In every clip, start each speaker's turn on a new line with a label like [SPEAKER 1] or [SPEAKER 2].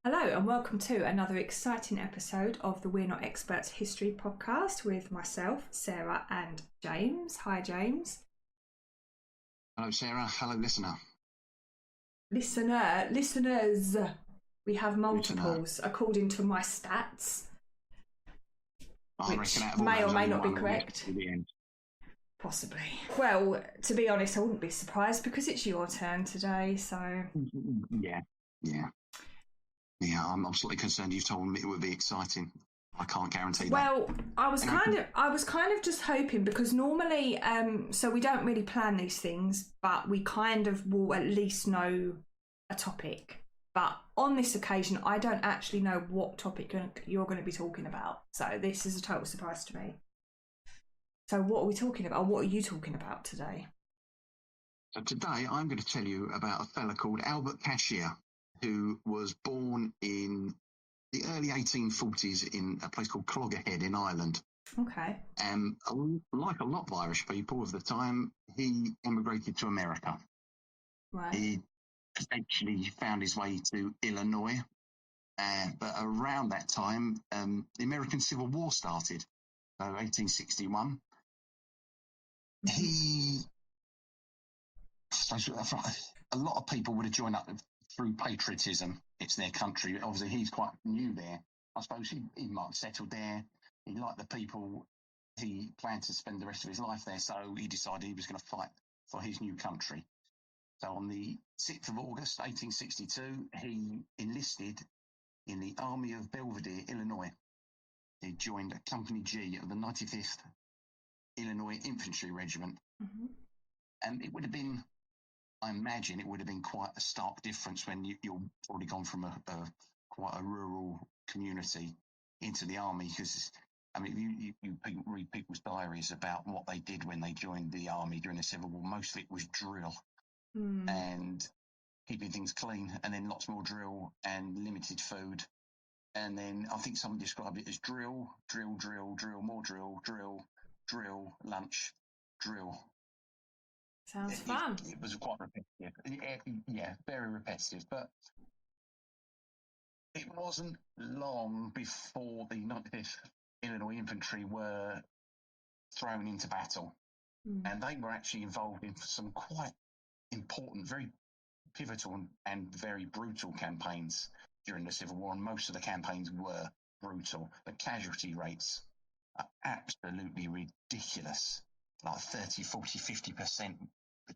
[SPEAKER 1] Hello and welcome to another exciting episode of the We're Not Experts History podcast with myself, Sarah and James. Hi James.
[SPEAKER 2] Hello, Sarah. Hello, listener.
[SPEAKER 1] Listeners. We have multiples
[SPEAKER 2] Listener.
[SPEAKER 1] according to my stats,
[SPEAKER 2] I
[SPEAKER 1] which
[SPEAKER 2] reckon out of all
[SPEAKER 1] may or
[SPEAKER 2] those,
[SPEAKER 1] may
[SPEAKER 2] only
[SPEAKER 1] not be
[SPEAKER 2] one will get
[SPEAKER 1] correct.
[SPEAKER 2] to the end.
[SPEAKER 1] Possibly. Well, to be honest, I wouldn't be surprised because it's your turn today, so...
[SPEAKER 2] Yeah, I'm slightly concerned. You've told me it would be exciting. I can't guarantee that.
[SPEAKER 1] Well, I was kind of just hoping because normally, so we don't really plan these things, but we kind of will at least know a topic. But on this occasion, I don't actually know what topic you're going to be talking about. So this is a total surprise to me. So what are we talking about? What are you talking about today?
[SPEAKER 2] So today I'm going to tell you about a fella called Albert Cashier, who was born in the early 1840s in a place called Cloggerhead in Ireland.
[SPEAKER 1] Okay.
[SPEAKER 2] And like a lot of Irish people of the time, he emigrated to America.
[SPEAKER 1] Right.
[SPEAKER 2] He eventually found his way to Illinois. But around that time, the American Civil War started. So 1861. A lot of people would have joined up through patriotism. It's their country. Obviously, he's quite new there. I suppose he might have settled there. He liked the people. He planned to spend the rest of his life there, so he decided he was going to fight for his new country. So on the 6th of August, 1862, he enlisted in the Army of Belvedere, Illinois. He joined Company G of the 95th Illinois Infantry Regiment.
[SPEAKER 1] Mm-hmm.
[SPEAKER 2] And it would have been, I imagine, it would have been quite a stark difference when you're already gone from quite a rural community into the army. Because, I mean, you read people's diaries about what they did when they joined the army during the Civil War. Most of it was drill and keeping things clean, and then lots more drill and limited food. And then I think someone described it as drill, more drill, lunch, drill.
[SPEAKER 1] Sounds fun.
[SPEAKER 2] It was quite repetitive. Yeah, very repetitive. But it wasn't long before the 95th Illinois Infantry were thrown into battle. And they were actually involved in some quite important, very pivotal and very brutal campaigns during the Civil War. And most of the campaigns were brutal. The casualty rates are absolutely ridiculous. Like 30, 40, 50%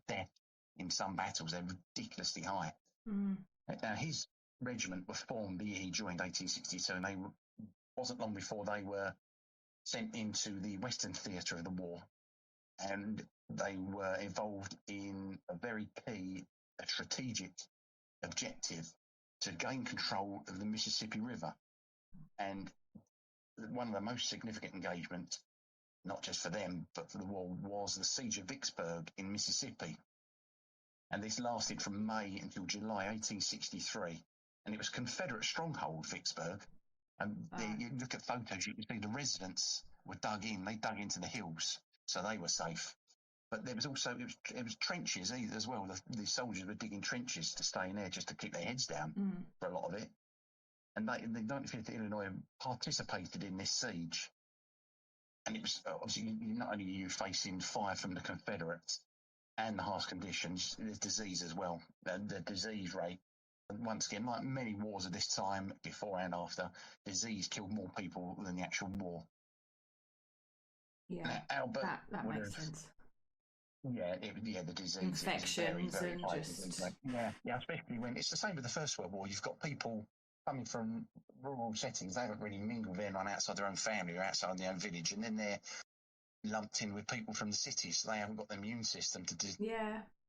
[SPEAKER 2] death in some battles. They're ridiculously high. His regiment was formed the year he joined, 1862, and wasn't long before they were sent into the Western Theatre of the war. And they were involved in a very key, a strategic objective to gain control of the Mississippi River. And one of the most significant engagements, not just for them, but for the war, was the Siege of Vicksburg in Mississippi. And this lasted from May until July 1863. And it was Confederate stronghold, Vicksburg. And you look at photos, you can see the residents were dug in. They dug into the hills, so they were safe. But there was also, it was trenches as well. The soldiers were digging trenches to stay in there just to keep their heads down for a lot of it. And the 95th Illinois participated in this siege. And it was obviously not only you facing fire from the Confederates and the harsh conditions, there's disease as well. The disease rate, and once again, like many wars of this time, before and after, disease killed more people than the actual war.
[SPEAKER 1] Yeah,
[SPEAKER 2] now, Albert
[SPEAKER 1] that makes sense.
[SPEAKER 2] Yeah, the disease.
[SPEAKER 1] Infections
[SPEAKER 2] very
[SPEAKER 1] and just...
[SPEAKER 2] Yeah, especially when it's the same with the First World War. You've got people coming from rural settings. They haven't really mingled with anyone outside their own family or outside their own village, and then they're lumped in with people from the cities. So they haven't got the immune system to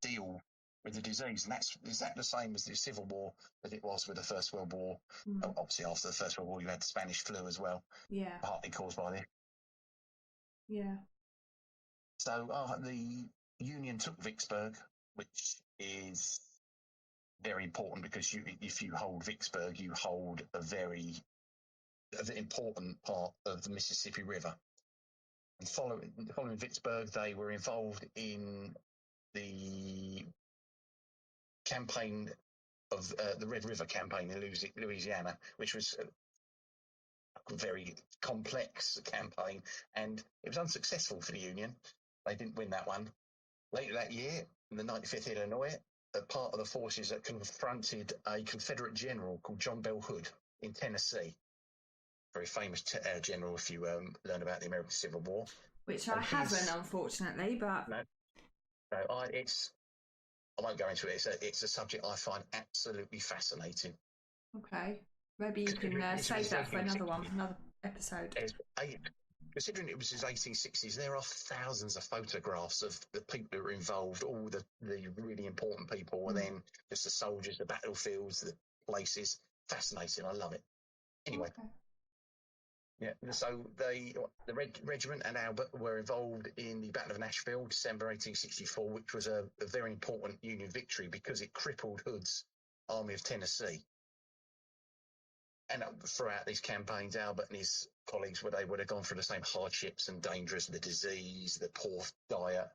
[SPEAKER 2] deal with the disease. And is that the same as the Civil War that it was with the First World War? Obviously, after the First World War, you had the Spanish flu as well.
[SPEAKER 1] Yeah.
[SPEAKER 2] Partly caused by this.
[SPEAKER 1] Yeah.
[SPEAKER 2] So the Union took Vicksburg, which is very important because if you hold Vicksburg, you hold a very important part of the Mississippi River. And following Vicksburg, they were involved in the campaign of the Red River campaign in Louisiana, which was a very complex campaign, and it was unsuccessful for the Union. They didn't win that one. Later that year, in the 95th Illinois, a part of the forces that confronted a Confederate general called John Bell Hood in Tennessee. Very famous general if you learn about the American Civil War.
[SPEAKER 1] Which I haven't, unfortunately, but...
[SPEAKER 2] No, I won't go into it. It's a subject I find absolutely fascinating.
[SPEAKER 1] Okay. Maybe you can save that for another episode.
[SPEAKER 2] Considering it was his 1860s, there are thousands of photographs of the people who were involved, all the really important people, and then just the soldiers, the battlefields, the places. Fascinating. I love it. Anyway. Okay. Yeah, so the regiment and Albert were involved in the Battle of Nashville, December 1864, which was a very important Union victory because it crippled Hood's Army of Tennessee. And throughout these campaigns, Albert and his colleagues would have gone through the same hardships and dangers, the disease, the poor diet.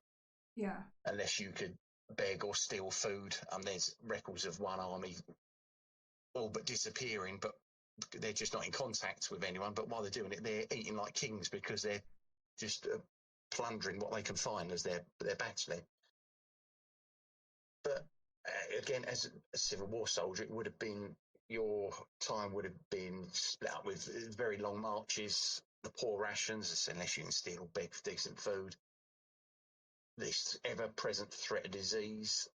[SPEAKER 1] Yeah.
[SPEAKER 2] Unless you could beg or steal food. There's records of one army all but disappearing, but they're just not in contact with anyone. But while they're doing it, they're eating like kings because they're just plundering what they can find as they're battling. But again, as a Civil War soldier, your time would have been split up with very long marches, the poor rations, unless you can steal or beg for decent food, this ever-present threat of disease,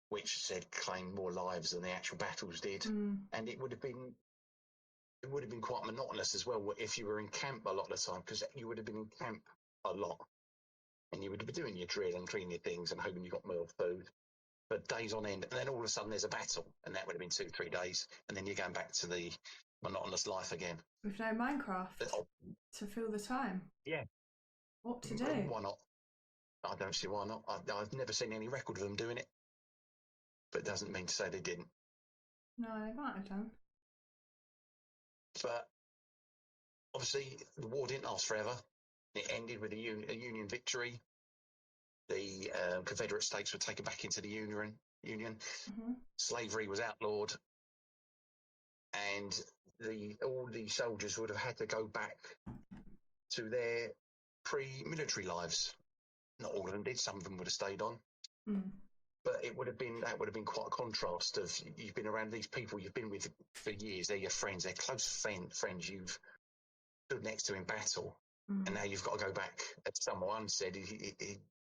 [SPEAKER 2] which claimed more lives than the actual battles did, and it would have been quite monotonous as well if you were in camp a lot of the time, because you would have been in camp a lot, and you would be doing your drill and cleaning your things and hoping you got more food for days on end, and then all of a sudden there's a battle, and that would have been 2-3 days, and then you're going back to the monotonous life again.
[SPEAKER 1] With no Minecraft to fill the time.
[SPEAKER 2] Yeah.
[SPEAKER 1] What to do?
[SPEAKER 2] Why not? I don't see why not. I've never seen any record of them doing it, but it doesn't mean to say they didn't.
[SPEAKER 1] No, they might have done.
[SPEAKER 2] But obviously the war didn't last forever. It ended with a Union victory. The Confederate states were taken back into the Union. Mm-hmm. Slavery was outlawed, and all the soldiers would have had to go back to their pre-military lives. Not all of them did. Some of them would have stayed on. But that would have been quite a contrast of you've been around these people you've been with for years. They're your friends. They're close friends you've stood next to in battle, and now you've got to go back. As someone said,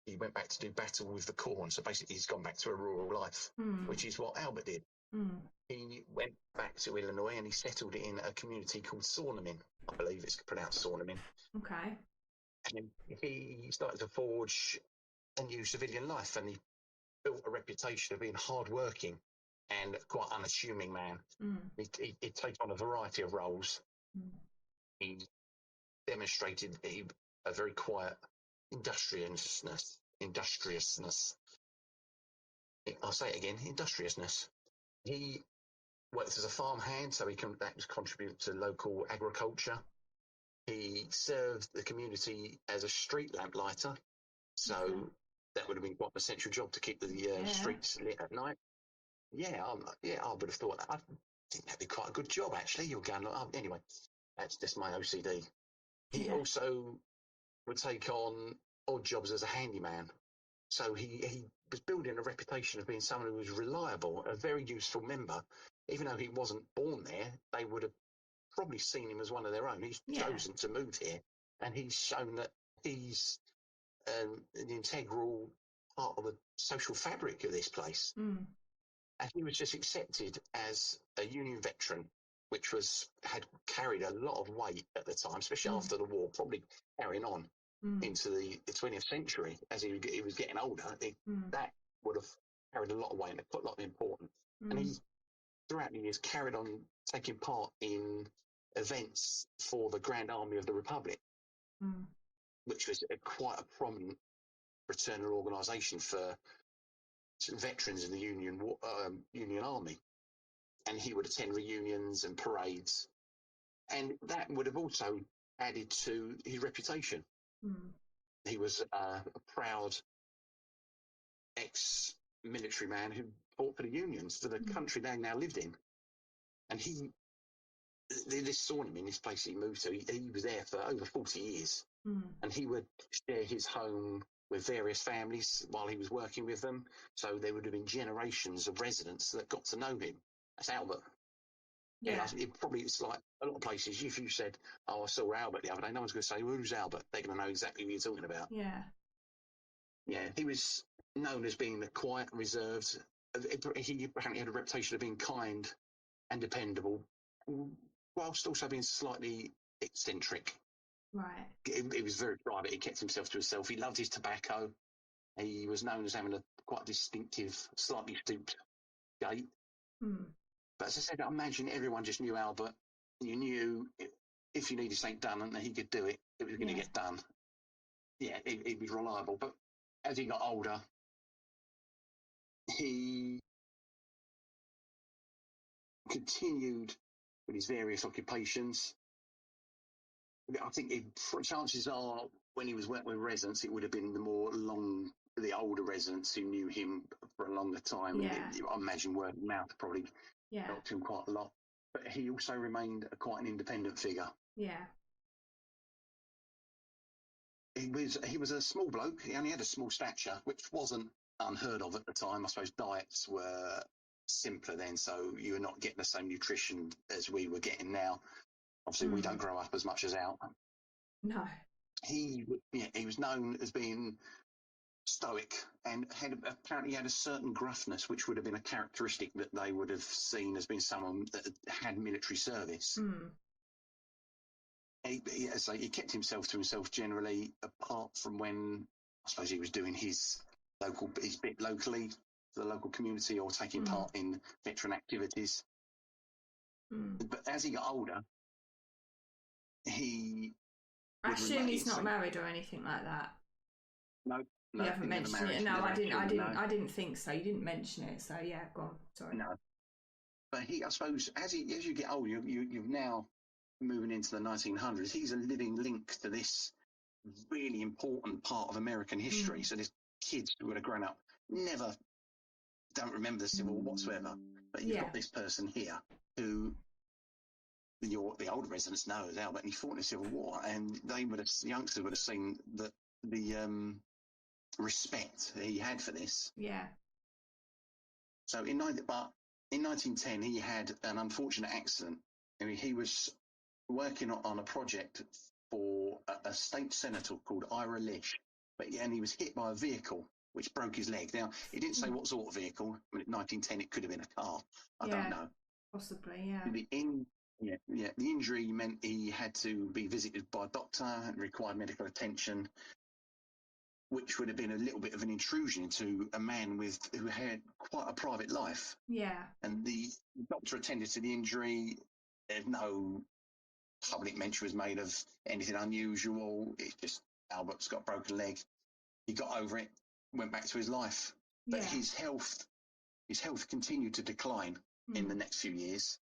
[SPEAKER 2] he went back to do battle with the corn. So basically, he's gone back to a rural life, which is what Albert did. He went back to Illinois and he settled in a community called Saunamin. I believe it's pronounced Saunamin.
[SPEAKER 1] Okay.
[SPEAKER 2] And he started to forge a new civilian life, and he built a reputation of being hard-working and quite unassuming man. He'd take on a variety of roles. He demonstrated a very quiet industriousness. I'll say it again, industriousness. He worked as a farmhand, so that was contribute to local agriculture. He served the community as a street lamp lighter, so that would have been quite an essential job to keep the streets lit at night. I would have thought that. I think that'd be quite a good job, actually. You're going, anyway, that's just my OCD. He also would take on odd jobs as a handyman. So he was building a reputation of being someone who was reliable, a very useful member. Even though he wasn't born there, they would have probably seen him as one of their own. He's chosen to move here, and he's shown that he's an integral part of the social fabric of this place. And he was just accepted as a Union veteran, which had carried a lot of weight at the time, especially after the war, probably carrying on into the 20th century. As he was getting older, that would have carried a lot of weight and put a lot of importance. And he, throughout the years, carried on taking part in events for the Grand Army of the Republic, which was quite a prominent fraternal organisation for veterans in the Union Army. And he would attend reunions and parades, and that would have also added to his reputation. He was a proud military man who fought for the Unions, for the country they now lived in. And they just saw him in this place he moved to. He was there for over 40 years. And he would share his home with various families while he was working with them. So there would have been generations of residents that got to know him. That's Albert.
[SPEAKER 1] Yeah.
[SPEAKER 2] It's like a lot of places, if you said, oh, I saw Albert the other day, no one's going to say, well, who's Albert? They're going to know exactly who you're talking about.
[SPEAKER 1] Yeah.
[SPEAKER 2] Yeah, he was known as being quiet and reserved. He apparently had a reputation of being kind and dependable, whilst also being slightly eccentric.
[SPEAKER 1] Right.
[SPEAKER 2] He was very private. He kept himself to himself. He loved his tobacco. He was known as having a quite distinctive, slightly stooped gait. But as I said, I imagine everyone just knew Albert. You knew if you needed something done and he could do it, it was going to get done. Yeah, he was reliable. But as he got older, he continued with his various occupations. I think chances are when he was working with residents, it would have been the older residents who knew him for a longer time.
[SPEAKER 1] Yeah.
[SPEAKER 2] I imagine word of mouth probably helped him quite a lot. But he also remained quite an independent figure.
[SPEAKER 1] Yeah.
[SPEAKER 2] He was a small bloke. He only had a small stature, which wasn't unheard of at the time. I suppose diets were simpler then, so you were not getting the same nutrition as we were getting now. Obviously, we don't grow up as much as Al.
[SPEAKER 1] No.
[SPEAKER 2] He was known as being stoic and apparently had a certain gruffness, which would have been a characteristic that they would have seen as being someone that had military service. He kept himself to himself generally, apart from when I suppose he was doing his bit locally for the local community or taking part in veteran activities. But as he got older, I
[SPEAKER 1] assume he's not married or anything like that.
[SPEAKER 2] No,
[SPEAKER 1] you haven't mentioned it. No, I didn't think so. You didn't mention it. So yeah, go on. Sorry.
[SPEAKER 2] No, but I suppose as you get older, you're now moving into the 1900s. He's a living link to this really important part of American history. So there's kids who would have grown up don't remember the Civil War whatsoever. But you've got this person here who the older residents know as Albert, and he fought in the Civil War, and the youngsters would have seen the respect he had for this.
[SPEAKER 1] Yeah.
[SPEAKER 2] So in 1910, he had an unfortunate accident. I mean, he was working on a project for a state senator called Ira Lish, and he was hit by a vehicle which broke his leg. Now, he didn't say what sort of vehicle. I mean, in 1910, it could have been a car. I don't know.
[SPEAKER 1] Possibly, yeah.
[SPEAKER 2] The injury meant he had to be visited by a doctor and required medical attention, which would have been a little bit of an intrusion into a man who had quite a private life.
[SPEAKER 1] Yeah.
[SPEAKER 2] And the doctor attended to the injury. There's no public mention was made of anything unusual. It's just Albert's got a broken leg. He got over it, went back to his life. But his health continued to decline in the next few years.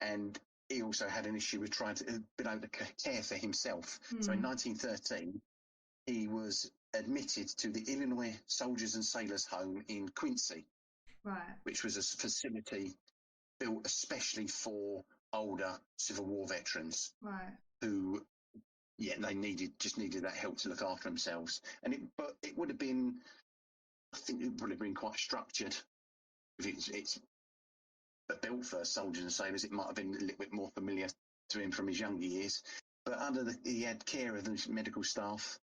[SPEAKER 2] And he also had an issue with trying to be able to care for himself. So in 1913, he was admitted to the Illinois Soldiers and Sailors Home in Quincy, which was a facility built especially for older Civil War veterans who, they needed that help to look after themselves. But it would have been, I think it would have been quite structured. If it's built for soldiers and sailors, it might have been a little bit more familiar to him from his younger years. But he had care of the medical staff,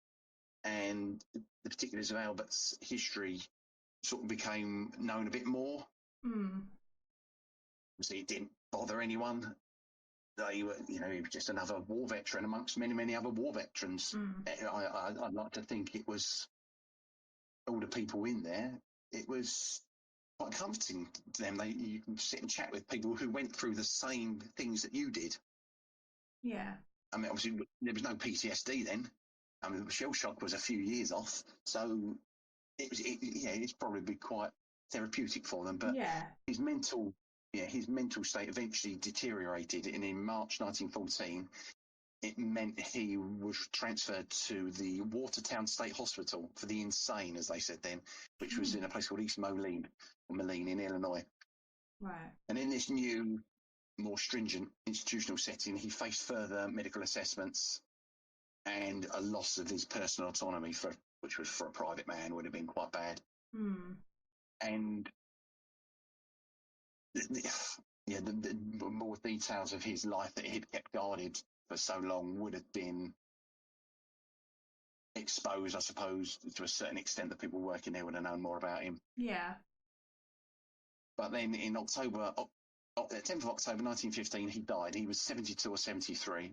[SPEAKER 2] and the particulars of Albert's history sort of became known a bit more. Obviously, it didn't bother anyone. He was just another war veteran amongst many, many other war veterans. I'd like to think it was all the people in there. It was quite comforting to them. You can sit and chat with people who went through the same things that you did.
[SPEAKER 1] Yeah.
[SPEAKER 2] I mean, obviously, there was no PTSD then. I mean, shell shock was a few years off, so it's probably quite therapeutic for them. But his mental state eventually deteriorated, and in March 1914, it meant he was transferred to the Watertown State Hospital for the insane, as they said then, which was in a place called East Moline in Illinois.
[SPEAKER 1] Right.
[SPEAKER 2] And in this new, more stringent institutional setting, he faced further medical assessments and a loss of his personal autonomy, which was for a private man would have been quite bad. And the more details of his life that he'd kept guarded for so long would have been exposed, I suppose, to a certain extent that people working there would have known more about him.
[SPEAKER 1] Yeah.
[SPEAKER 2] But then in 10th of October 1915, he died. He was 72 or 73,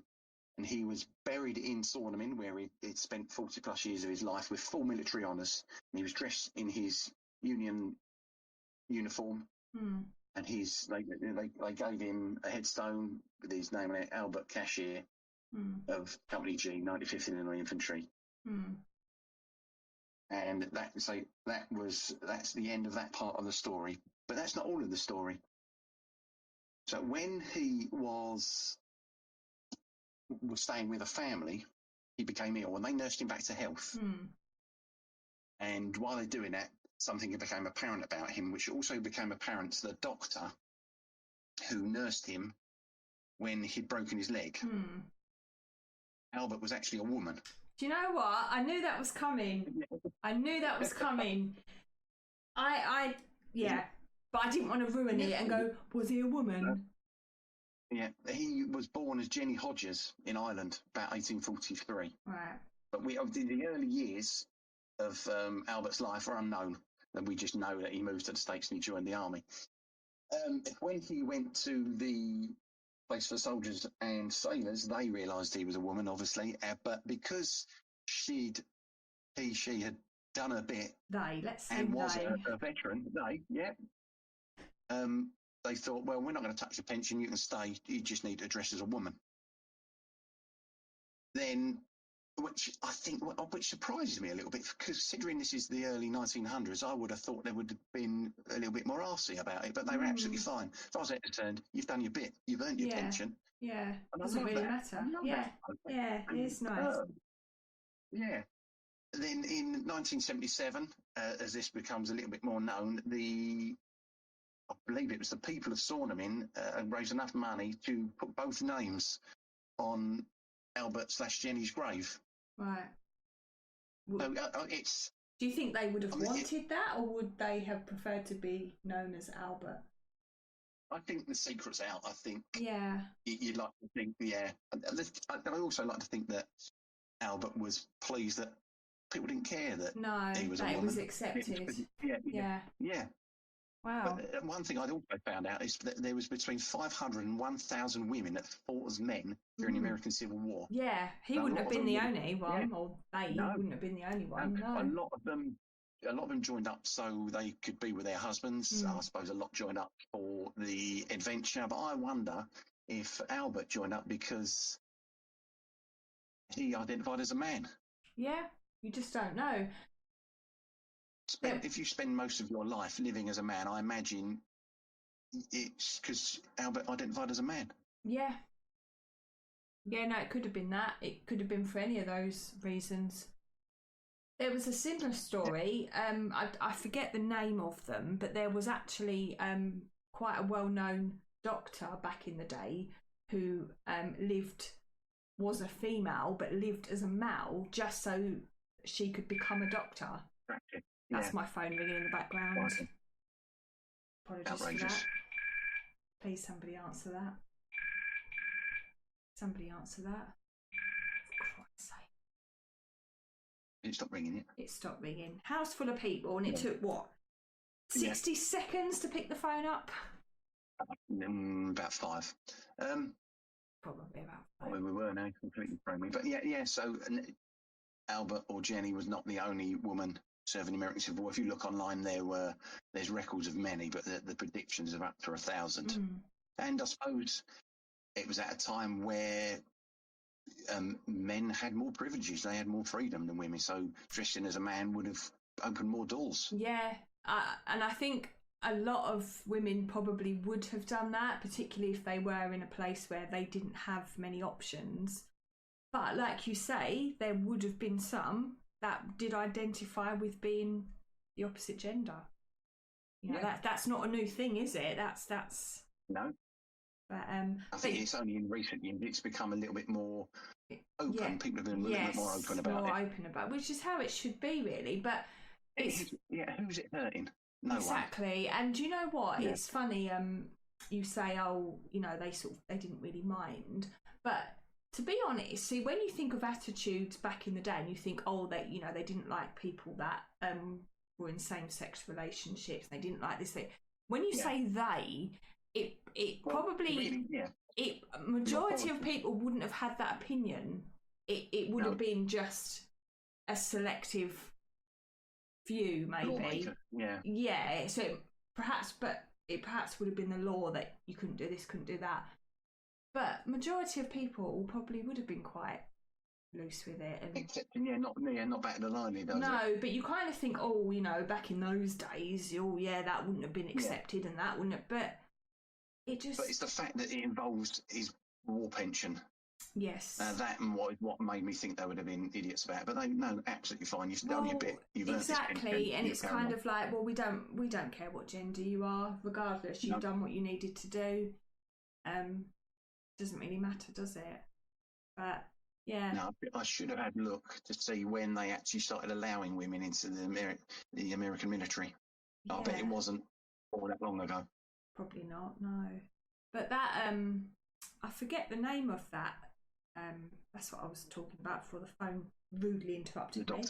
[SPEAKER 2] and he was buried in Saunderman, where he'd spent 40 plus years of his life with full military honours. And he was dressed in his Union uniform, and they gave him a headstone with his name on it, Albert Cashier of Company G, 95th Illinois Infantry. And that's the end of that part of the story. But that's not all of the story. So when he was staying with a family, he became ill, and they nursed him back to health. And while they're doing that, something became apparent about him, which also became apparent to the doctor who nursed him when he'd broken his leg. Albert was actually a woman.
[SPEAKER 1] Do you know what? I knew that was coming. I knew that was coming. But I didn't want to ruin it and go, was he a woman?
[SPEAKER 2] Yeah, he was born as Jenny Hodges in Ireland, about 1843.
[SPEAKER 1] Right.
[SPEAKER 2] But the early years of Albert's life are unknown, and we just know that he moved to the States and he joined the army. When he went to the place for soldiers and sailors, they realised he was a woman, obviously, but because she had done her bit and was a veteran, they thought, well, we're not going to touch the pension, you can stay, you just need to dress as a woman. Then, which surprises me a little bit, considering this is the early 1900s, I would have thought there would have been a little bit more arsey about it, but they were absolutely fine. As far as they're concerned, you've done your bit, you've earned your pension.
[SPEAKER 1] Yeah, doesn't really matter. Yeah, it is nice.
[SPEAKER 2] Then in 1977, as this becomes a little bit more known, I believe it was the people of Saunderman raised enough money to put both names on Albert/Jenny's grave.
[SPEAKER 1] Right.
[SPEAKER 2] So
[SPEAKER 1] do you think they would have wanted that, or would they have preferred to be known as Albert?
[SPEAKER 2] I think the secret's out. I think.
[SPEAKER 1] Yeah.
[SPEAKER 2] You'd like to think, I also like to think that Albert was pleased that people didn't care that he was a woman.
[SPEAKER 1] It was accepted.
[SPEAKER 2] Yeah.
[SPEAKER 1] Wow.
[SPEAKER 2] But one thing I'd also found out is that there was between 500 and 1,000 women that fought as men during the American Civil War.
[SPEAKER 1] Yeah, he wouldn't have been the only one, or they wouldn't have been the only one. No.
[SPEAKER 2] A lot of them joined up so they could be with their husbands. I suppose a lot joined up for the adventure, but I wonder if Albert joined up because he identified as a man.
[SPEAKER 1] Yeah, you just don't know.
[SPEAKER 2] If you spend most of your life living as a man, I imagine it's because Albert identified as a man. Yeah.
[SPEAKER 1] Yeah, no, it could have been that. It could have been for any of those reasons. There was a similar story. I forget the name of them, but there was actually quite a well-known doctor back in the day who was a female, but lived as a male just so she could become a doctor. That's my phone ringing in the background. Apologies
[SPEAKER 2] Outrageous.
[SPEAKER 1] for that. Please, somebody answer that. Somebody answer that. For Christ's sake.
[SPEAKER 2] It stopped ringing, it?
[SPEAKER 1] It stopped ringing. House full of people, and it took, 60 seconds to pick the phone up?
[SPEAKER 2] About 5.
[SPEAKER 1] Probably about 5.
[SPEAKER 2] We were now completely framing. But so Albert or Jenny was not the only woman serving the American Civil War. If you look online, there's records of many, but the predictions are up to 1,000. And I suppose it was at a time where men had more privileges, they had more freedom than women, so dressing as a man would have opened more doors. Yeah,
[SPEAKER 1] and I think a lot of women probably would have done that, particularly if they were in a place where they didn't have many options. But like you say, there would have been some that did identify with being the opposite gender. You know, that's not a new thing, is it? That's
[SPEAKER 2] no.
[SPEAKER 1] But
[SPEAKER 2] I think it's only in recent years it's become a little bit more open. Yeah. People have been a little bit more open about it.
[SPEAKER 1] Which is how it should be, really. But
[SPEAKER 2] who's it hurting? No
[SPEAKER 1] exactly.
[SPEAKER 2] one.
[SPEAKER 1] And you know what? Yeah. It's funny. You say, oh, you know, they didn't really mind, but to be honest, see, when you think of attitudes back in the day, and you think, oh, they didn't like people that were in same-sex relationships. They didn't like this thing. When you say they, it probably really, majority of people wouldn't have had that opinion. It would have been just a selective view, maybe. Yeah. So perhaps would have been the law that you couldn't do this, couldn't do that. But majority of people probably would have been quite loose with it. And
[SPEAKER 2] accepting, not back to the line, does it?
[SPEAKER 1] No, but you kind of think, oh, you know, back in those days, that wouldn't have been accepted, and that wouldn't have, but it just...
[SPEAKER 2] But it's the fact that it involves his war pension.
[SPEAKER 1] Yes.
[SPEAKER 2] That and what made me think they would have been idiots about it. But absolutely fine. You've done your bit. You've
[SPEAKER 1] exactly, and it's kind of like, well, we don't care what gender you are, regardless. You've done what you needed to do. Doesn't really matter, does it? But yeah.
[SPEAKER 2] No, I should have had a look to see when they actually started allowing women into the American military. Yeah. I bet it wasn't all that long ago.
[SPEAKER 1] Probably not, no. But that I forget the name of that. That's what I was talking about before the phone rudely interrupted
[SPEAKER 2] me.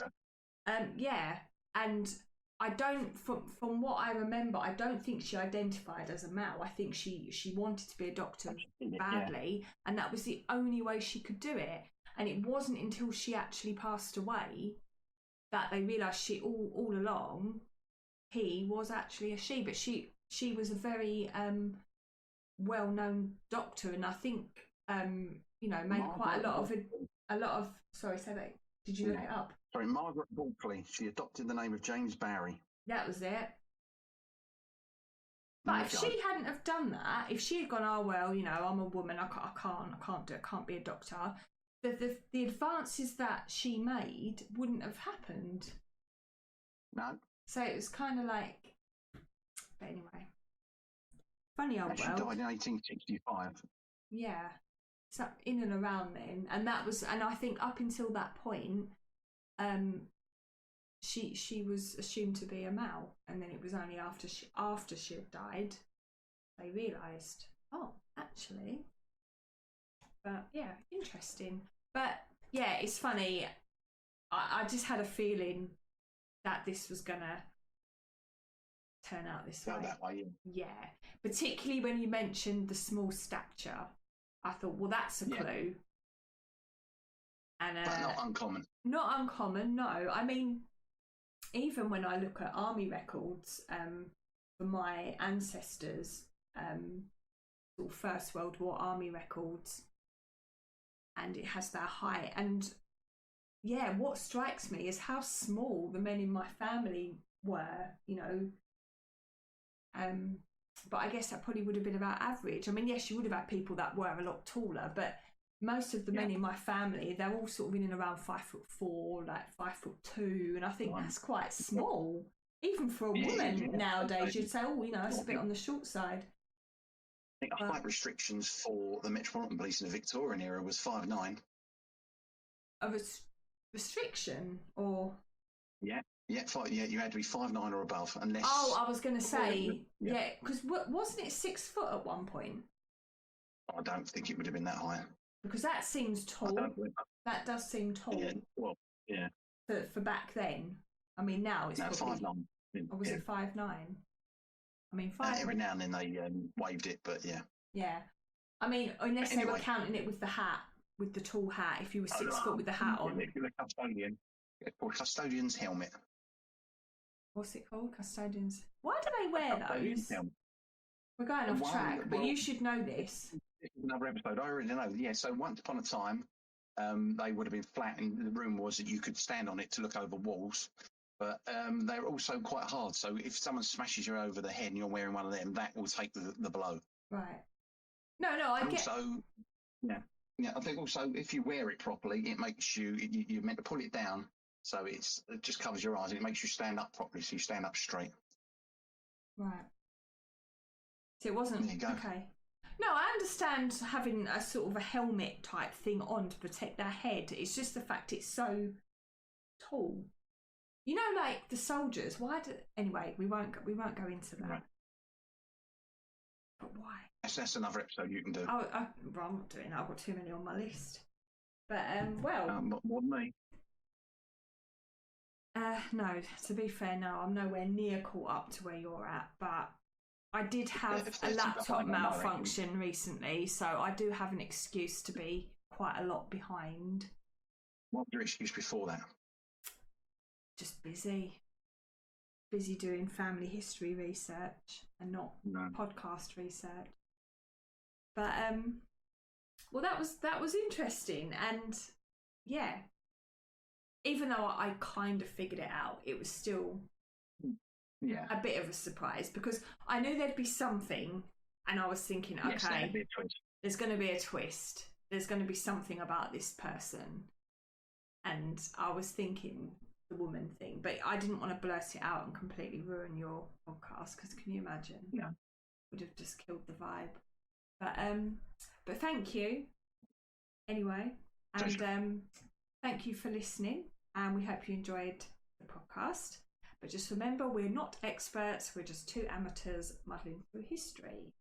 [SPEAKER 1] Yeah, and I don't, from what I remember, I don't think she identified as a male. I think she wanted to be a doctor badly, and that was the only way she could do it. And it wasn't until she actually passed away that they realised she all along he was actually a she. But she was a very well-known doctor, and I think made quite a lot of. Sorry, say that. Did you look it up?
[SPEAKER 2] Sorry, Margaret Bulkley. She adopted the name of James Barry.
[SPEAKER 1] That was it. But if she hadn't have done that, if she had gone, oh well, I'm a woman, I can't do it, can't be a doctor. The advances that she made wouldn't have happened.
[SPEAKER 2] No.
[SPEAKER 1] So it was kind of like, but anyway, funny old world.
[SPEAKER 2] She died in 1865.
[SPEAKER 1] Yeah. So in and around then, and I think up until that point, she was assumed to be a male, and then it was only after she had died they realised, oh, actually. But yeah, interesting. But yeah, it's funny. I just had a feeling that this was gonna turn out this way.
[SPEAKER 2] That way,
[SPEAKER 1] yeah. Particularly when you mentioned the small stature. I thought, well, that's a clue. And
[SPEAKER 2] but not uncommon.
[SPEAKER 1] Not uncommon, no. I mean, even when I look at army records for my ancestors, sort of First World War army records, and it has their height. And yeah, what strikes me is how small the men in my family were, but I guess that probably would have been about average. I mean, yes, you would have had people that were a lot taller, but most of the men in my family, they're all sort of in and around 5'4", like 5'2", and I think that's quite small. Even for a woman nowadays, you'd say, oh, it's a bit on the short side.
[SPEAKER 2] I think height restrictions for the Metropolitan Police in the Victorian era was 5'9".
[SPEAKER 1] A restriction, or?
[SPEAKER 2] Yeah, you had to be 5'9" or above, unless.
[SPEAKER 1] Oh, I was going to say, because wasn't it 6 foot at one point?
[SPEAKER 2] I don't think it would have been that high.
[SPEAKER 1] Because that seems tall. That does seem tall.
[SPEAKER 2] Yeah, well, yeah.
[SPEAKER 1] For back then, I mean, now it's probably
[SPEAKER 2] 5'9".
[SPEAKER 1] Or was it 5'9"? I mean,
[SPEAKER 2] every now and then they waived it, but yeah.
[SPEAKER 1] Yeah, I mean, unless they were counting it with the hat, with the tall hat. If you were 6 foot with the hat on.
[SPEAKER 2] The custodian. It's called custodian's helmet.
[SPEAKER 1] What's it called? Custodians. Why do they wear those? We're going off track, but you should know this.
[SPEAKER 2] This is another episode. I already know. Yeah, so once upon a time, they would have been flat, and the room was that you could stand on it to look over walls. But they're also quite hard. So if someone smashes you over the head and you're wearing one of them, that will take the blow.
[SPEAKER 1] Right. No, I get.
[SPEAKER 2] Also, yeah. Yeah, I think also if you wear it properly, it makes you're meant to pull it down, so it just covers your eyes and it makes you stand up properly, so you stand up straight.
[SPEAKER 1] Right. So it wasn't
[SPEAKER 2] There you go.
[SPEAKER 1] okay. No, I understand having a sort of a helmet type thing on to protect their head. It's just the fact it's so tall. You know, like the soldiers. Why do? Anyway, we won't go into that. Right. But why?
[SPEAKER 2] That's another episode you can do.
[SPEAKER 1] Well, I'm not doing that. I've got too many on my list. But well,
[SPEAKER 2] more than me.
[SPEAKER 1] No. To be fair, no, I'm nowhere near caught up to where you're at. But I did have a laptop malfunction recently, so I do have an excuse to be quite a lot behind.
[SPEAKER 2] What was your excuse before that?
[SPEAKER 1] Just busy doing family history research and not podcast research. But well, that was interesting, and yeah, even though I kind of figured it out, it was still a bit of a surprise because I knew there'd be something, and I was thinking, okay, there's going to be a twist. There's going to be something about this person, and I was thinking the woman thing, but I didn't want to blurt it out and completely ruin your podcast because can you imagine?
[SPEAKER 2] Yeah,
[SPEAKER 1] would have just killed the vibe. But thank you anyway, and thank you for listening, and we hope you enjoyed the podcast. But just remember, we're not experts, we're just two amateurs muddling through history.